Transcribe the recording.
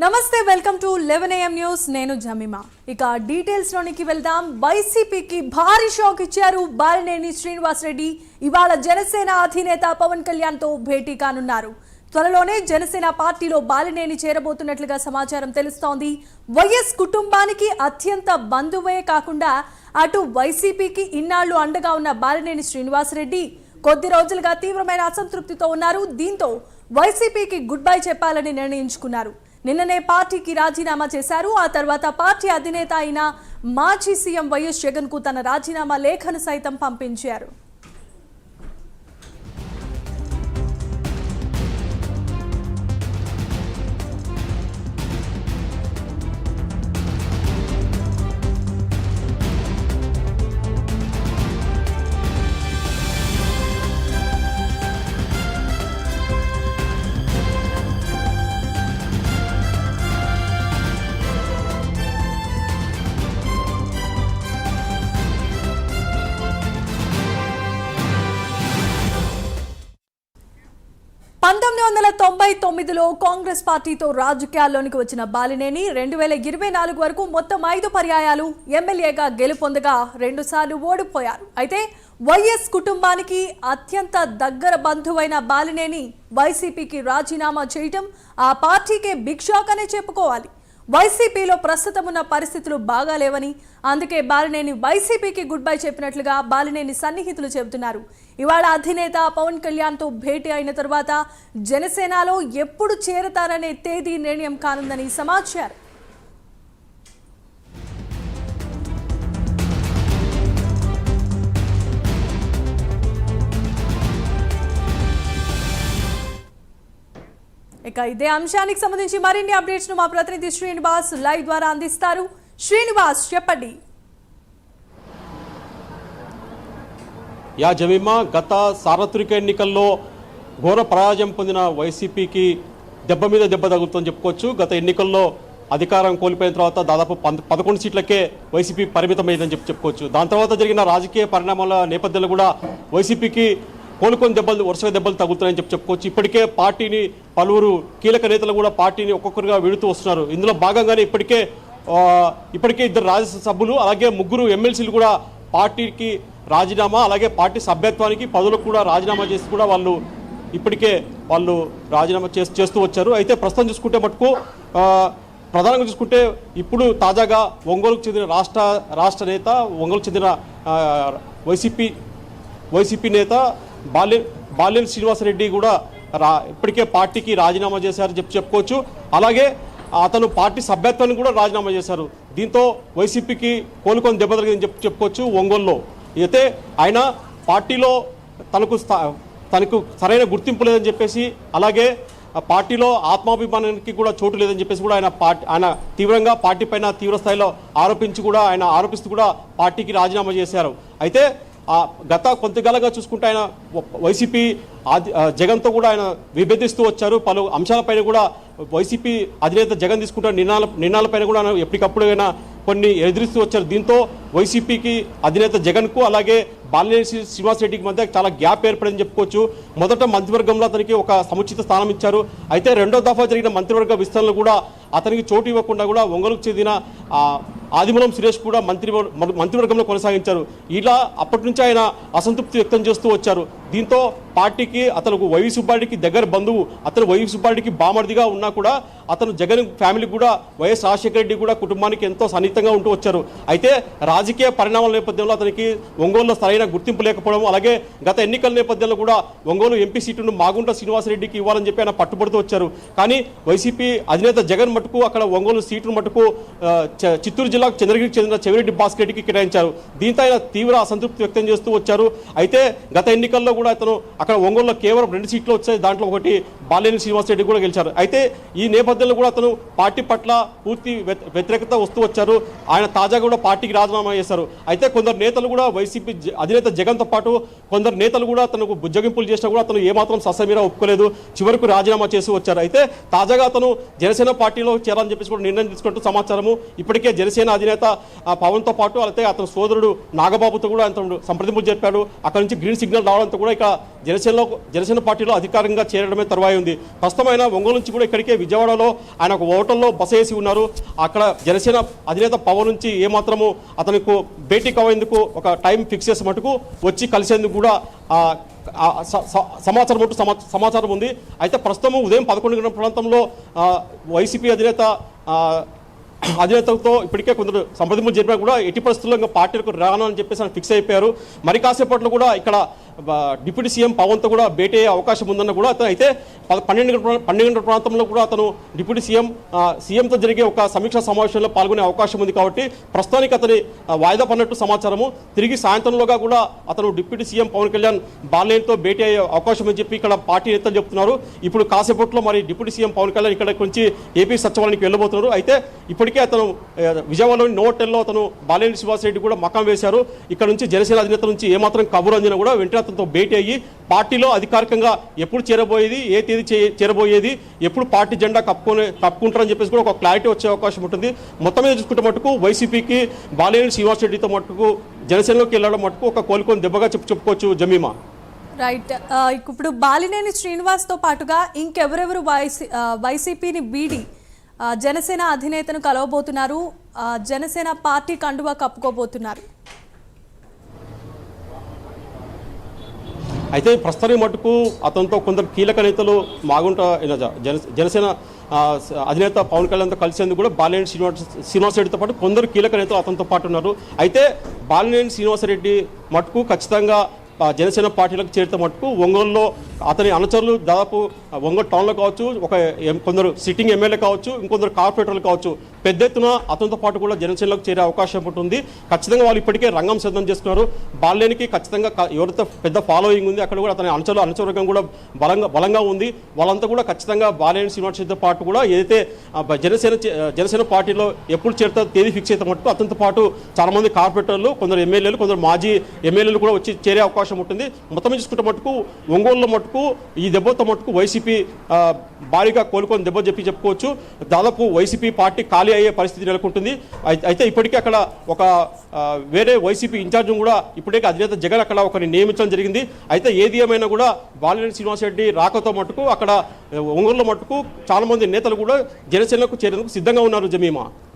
నమస్తే welcome to 11 AM news నేను Jemimah ఇక డీటెయిల్స్ లోనికి వెళ్దాం వైసీపీకి భారీ షాక్ ఇచ్చారు బాలినేని శ్రీనివాస్ రెడ్డి ఇవాళ జనసేన అధినేత పవన్ కళ్యాణ్ తో భేటీ కానున్నారు త్వరలోనే జనసేన పార్టీలో బాలినేని చేరబోతున్నట్లుగా సమాచారం తెలుస్తోంది వైఎస్ కుటుంబానికి అత్యంత బంధువే కాకుండా అటు వైసీపీకి ఇన్నాళ్లు అండగా ఉన్న బాలినేని శ్రీనివాస్ రెడ్డి కొద్ది రోజులుగా తీవ్రమైన అసంతృప్తితో ఉన్నారు దీంతో వైసీపీకి గుడ్ బై చెప్పాలని నిర్ణయించుకున్నారు నిన్ననే పార్టీకి రాజీనామా చేశారు ఆ తర్వాత పార్టీ అధినేత అయిన మాజీ సీఎం వైఎస్ జగన్ కు తన రాజీనామా లేఖను సైతం పంపించారు కాంగ్రెస్ పార్టీతో రాజకీయాల్లోనికి వచ్చిన బాలినేని 2024 వరకు మొత్తం 5 పర్యాయాలు ఎమ్మెల్యేగా గెలుపొందగా 2 సార్లు ఓడిపోయారు అయితే వైఎస్ కుటుంబానికి అత్యంత దగ్గర బంధువైన బాలినేని వైసీపీకి రాజీనామా చేయటం ఆ పార్టీకే బిగ్ షాక్ అనే చెప్పుకోవాలి వైసీపీలో ప్రస్తుతం ఉన్న పరిస్థితులు బాగాలేవని అందుకే బాలినేని వైసీపీకి గుడ్ బై చెప్పినట్లుగా బాలినేని సన్నిహితులు చెబుతున్నారు ఇవాళ అధినేత పవన్ కళ్యాణ్ తో భేటీ అయిన తర్వాత జనసేనలో ఎప్పుడు చేరతారనే తేదీ నిర్ణయం కానుందని సమాచారం ఇక ఇదే అంశానికి సంబంధించి మరిన్ని అప్డేట్స్ ను మా ప్రతినిధి శ్రీనివాస్ లైవ్ ద్వారా అందిస్తారు శ్రీనివాస్ చెప్పండి యా జమీమా గత సార్వత్రిక ఎన్నికల్లో ఘోర పరాజయం పొందిన వైసీపీకి దెబ్బ మీద దెబ్బ తగులుతుందని చెప్పుకోవచ్చు గత ఎన్నికల్లో అధికారం కోల్పోయిన తర్వాత దాదాపు 11 సీట్లకే వైసీపీ పరిమితమైందని చెప్పుకోవచ్చు దాని తర్వాత జరిగిన రాజకీయ పరిణామాల నేపథ్యంలో కూడా వైసీపీకి కోలుకొని వరుసగా దెబ్బలు తగ్గుతున్నాయని చెప్పుకోవచ్చు ఇప్పటికే పార్టీని పలువురు కీలక నేతలు కూడా పార్టీని ఒక్కొక్కరుగా విడుతూ వస్తున్నారు ఇందులో భాగంగానే ఇప్పటికే 2 రాజ్యసభ్యులు అలాగే 3 ఎమ్మెల్సీలు కూడా పార్టీకి రాజీనామా అలాగే పార్టీ సభ్యత్వానికి పదవులకు కూడా రాజీనామా చేసి కూడా ఇప్పటికే వాళ్ళు రాజీనామా చేస్తూ వచ్చారు అయితే ప్రస్తుతం చూసుకుంటే మటుకు ప్రధానంగా చూసుకుంటే ఇప్పుడు తాజాగా ఒంగోలుకు చెందిన రాష్ట్ర నేత ఒంగోలుకు చెందిన వైసీపీ నేత బాలినేని శ్రీనివాసరెడ్డి కూడా ఇప్పటికే పార్టీకి రాజీనామా చేశారని చెప్పుకోవచ్చు అలాగే అతను పార్టీ సభ్యత్వాన్ని కూడా రాజీనామా చేశారు దీంతో వైసీపీకి కోలుకొని దెబ్బ తగిలిందని చెప్పుకోవచ్చు ఒంగోలులో అయితే ఆయన పార్టీలో తనకు సరైన గుర్తింపు లేదని చెప్పేసి అలాగే పార్టీలో ఆత్మాభిమానానికి కూడా చోటు లేదని చెప్పేసి కూడా ఆయన తీవ్రంగా పార్టీ పైన తీవ్ర స్థాయిలో ఆరోపిస్తూ కూడా పార్టీకి రాజీనామా చేశారు అయితే గత కొంతకాలంగా చూసుకుంటే ఆయన వైసీపీ జగన్తో కూడా ఆయన విభేదిస్తూ వచ్చారు పలు అంశాలపైన కూడా వైసీపీ అధినేత జగన్ తీసుకుంటున్న నిర్ణయాలపైన కూడా ఎప్పటికప్పుడు అయినా కొన్ని ఎదురిస్తూ వచ్చారు దీంతో వైసీపీకి అధినేత జగన్కు అలాగే బాలినేని శ్రీనివాసరెడ్డికి మధ్య చాలా గ్యాప్ ఏర్పడిందని చెప్పుకోవచ్చు మొదట మంత్రివర్గంలో అతనికి ఒక సముచిత స్థానం ఇచ్చారు అయితే 2వ దఫా జరిగిన మంత్రివర్గ విస్తరణలో కూడా అతనికి చోటు ఇవ్వకుండా కూడా ఒంగోలుకు చెందిన ఆదిమూలం సురేష్ కూడా మంత్రివర్గంలో కొనసాగించారు ఇలా అప్పటి నుంచి ఆయన అసంతృప్తి వ్యక్తం చేస్తూ వచ్చారు దీంతో పార్టీకి అతను వైవి సుబ్బారెడ్డికి దగ్గర బంధువు అతను వైవి సుబ్బారెడ్డికి బామర్దిగా ఉన్నా కూడా అతను జగన్ ఫ్యామిలీ కూడా వైఎస్ రాజశేఖర రెడ్డి కూడా కుటుంబానికి ఎంతో సన్నిహితంగా ఉంటూ వచ్చారు అయితే రాజకీయ పరిణామాల నేపథ్యంలో అతనికి ఒంగోలులో సరైన గుర్తింపు లేకపోవడం అలాగే గత ఎన్నికల నేపథ్యంలో కూడా ఒంగోలు ఎంపీ సీటును మాగుంట శ్రీనివాసరెడ్డికి ఇవ్వాలని చెప్పి ఆయన పట్టుబడుతూ వచ్చారు కానీ వైసీపీ అధినేత జగన్ మటుకు అక్కడ ఒంగోలు సీటును మటుకు చిత్తూరు జిల్లాకు చంద్రగిరికి చెందిన చెవిరెడ్డి భాస్కర్ రెడ్డికి కేటాయించారు దీంతో ఆయన తీవ్ర అసంతృప్తి వ్యక్తం చేస్తూ వచ్చారు అయితే గత ఎన్నికల్లో కూడా అతను అక్కడ ఒంగోలులో కేవలం 2 సీట్లు వచ్చాయి దాంట్లో ఒకటి బాలినేని శ్రీనివాసరెడ్డి కూడా గెలిచారు అయితే ఈ నేపథ్యంలో కూడా అతను పార్టీ పట్ల పూర్తి వ్యతిరేకత వస్తూ వచ్చారు ఆయన తాజాగా కూడా పార్టీకి రాజీనామా చేశారు అయితే కొందరు నేతలు కూడా వైసీపీ అధినేత జగన్తో పాటు కొందరు నేతలు కూడా తనకు బుజ్జగింపులు చేసినా కూడా అతను ఏమాత్రం ససమీరా ఒప్పుకోలేదు చివరకు రాజీనామా చేసి వచ్చారు అయితే తాజాగా అతను జనసేన పార్టీలో పార్టీలో చేరాలని చెప్పేసి కూడా నిర్ణయం తీసుకుంటూ సమాచారము. ఇప్పటికే జనసేన అధినేత పవన్తో పాటు అలాగే అతని సోదరుడు నాగబాబుతో కూడా అతను సంప్రదింపులు చెప్పాడు. అక్కడ నుంచి గ్రీన్ సిగ్నల్ రావడంతో కూడా ఇక జనసేన పార్టీలో అధికారికంగా చేరడమే తరువాయి ఉంది. ప్రస్తుతం ఆయన ఒంగోలు నుంచి కూడా ఇక్కడికే విజయవాడలో ఆయన ఒక హోటల్లో బస వేసి ఉన్నారు. అక్కడ జనసేన అధినేత పవన్ నుంచి ఏమాత్రము అతనికి భేటీ కావేందుకు ఒక టైం ఫిక్స్ చేసే మటుకు వచ్చి కలిసేందుకు కూడా సమాచారం ఉంది. అయితే ప్రస్తుతం ఉదయం 11 గంటల ప్రాంతంలో వైసీపీ అధినేతతో ఇప్పటికే కొందరు సంప్రదింపులు జరిపినా కూడా ఎట్టి పరిస్థితుల్లో ఇంకా పార్టీలకు రాను అని చెప్పేసి ఆయన ఫిక్స్ అయిపోయారు. మరి కాసేపట్లో కూడా ఇక్కడ డిప్యూటీ సీఎం పవన్తో కూడా భేటీ అయ్యే అవకాశం ఉందన్న కూడా అతను అయితే 12 గంటల ప్రాంతంలో కూడా అతను డిప్యూటీ సీఎంతో జరిగే ఒక సమీక్షా సమావేశంలో పాల్గొనే అవకాశం ఉంది. కాబట్టి ప్రస్తుతానికి అతని వాయిదా పడినట్టు సమాచారము. తిరిగి సాయంత్రంలోగా కూడా అతను డిప్యూటీ సీఎం పవన్ కళ్యాణ్ బాలినేనితో భేటీ అయ్యే అవకాశం అని చెప్పి ఇక్కడ పార్టీ నేతలు చెప్తున్నారు. ఇప్పుడు కాసేపట్లో మరి డిప్యూటీ సీఎం పవన్ కళ్యాణ్ ఇక్కడ నుంచి ఏపీ సచివాలయానికి వెళ్ళబోతున్నారు. అయితే ఇప్పటికే అతను విజయవాడలోని నోటెల్లో అతను బాలినేని శ్రీనివాసరెడ్డి కూడా మకాం వేశారు. ఇక్కడ నుంచి జనసేన అధినేత నుంచి ఏమాత్రం కబురు అందినా కూడా వెంటనే అతనితో భేటీ అయ్యి పార్టీలో అధికారికంగా ఎప్పుడు చేరబోయేది, ఏ తేదీ చేరబోయేది, ఎప్పుడు పార్టీ జెండా కప్పుకుంటారని చెప్పేసి కూడా ఒక క్లారిటీ వచ్చే అవకాశం ఉంటుంది. మొత్తం మీద చూసుకుంటే మటుకు వైసీపీకి బాలినేని శ్రీనివాసరెడ్డితో మటుకు జనసేనలోకి వెళ్ళడం మటుకు ఒక కోలుకొని దెబ్బగా చెప్పుకోవచ్చు జమీమా. రైట్. ఇప్పుడు బాలినేని శ్రీనివాస్తో పాటుగా ఇంకెవరెవరు వైసీపీని వీడి జనసేన అధినేతను కలవబోతున్నారు, జనసేన పార్టీ కండువా కప్పుకోబోతున్నారు? అయితే ప్రస్తుతానికి మటుకు అతనితో కొందరు కీలక నేతలు మాగుంట జనసేన అధినేత పవన్ కళ్యాణ్తో కలిసేందుకు కూడా బాలినేని శ్రీనివాసరెడ్డితో పాటు కొందరు కీలక నేతలు అతనితో పాటు ఉన్నారు. అయితే బాలినేని శ్రీనివాసరెడ్డి మటుకు ఖచ్చితంగా జనసేన పార్టీలకు చేరితే మటుకు ఒంగోలులో అతని అనుచరులు దాదాపు ఒంగోలు టౌన్లో కావచ్చు, కొందరు సిట్టింగ్ ఎమ్మెల్యే కావచ్చు, ఇంకొందరు కార్పొరేటర్లు కావచ్చు, పెద్ద ఎత్తున అతనితో పాటు కూడా జనసేనలోకి చేరే అవకాశం ఉంటుంది. ఖచ్చితంగా వాళ్ళు ఇప్పటికే రంగం సిద్ధం చేసుకున్నారు. బాలినేనికి ఖచ్చితంగా ఎవరైతే పెద్ద ఫాలోయింగ్ ఉంది అక్కడ కూడా అతని అనుచరవర్గం కూడా బలంగా ఉంది. వాళ్ళంతా కూడా ఖచ్చితంగా బాలినేని శ్రీనివాసరెడ్డితో పాటు కూడా ఏదైతే జనసేన పార్టీలో ఎప్పుడు చేరుతారో తేదీ ఫిక్స్ అయితే మటుకు అతనితో పాటు చాలామంది కార్పొరేటర్లు, కొందరు ఎమ్మెల్యేలు, కొందరు మాజీ ఎమ్మెల్యేలు కూడా వచ్చి చేరే అవకాశం ఉంటుంది. మొత్తం చూసుకుంటే మటుకు ఒంగోలులో మటుకు ఈ దెబ్బతో మటుకు వైసీపీ భారీగా కోలుకొని దెబ్బ చెప్పుకోవచ్చు. దాదాపు వైసీపీ పార్టీ ఖాళీ అయ్యే పరిస్థితి నెలకొంటుంది. అయితే ఇప్పటికే అక్కడ ఒక వేరే వైసీపీ ఇన్ఛార్జ్ కూడా ఇప్పటికే అధినేత జగన్ అక్కడ ఒకరిని నియమించడం జరిగింది. అయితే ఏది ఏమైనా కూడా బాలినేని శ్రీనివాసరెడ్డి రాకతో మటుకు అక్కడ ఒంగోలులో మటుకు చాలా మంది నేతలు కూడా జనసేనకు చేరేందుకు సిద్ధంగా ఉన్నారు జమీమా.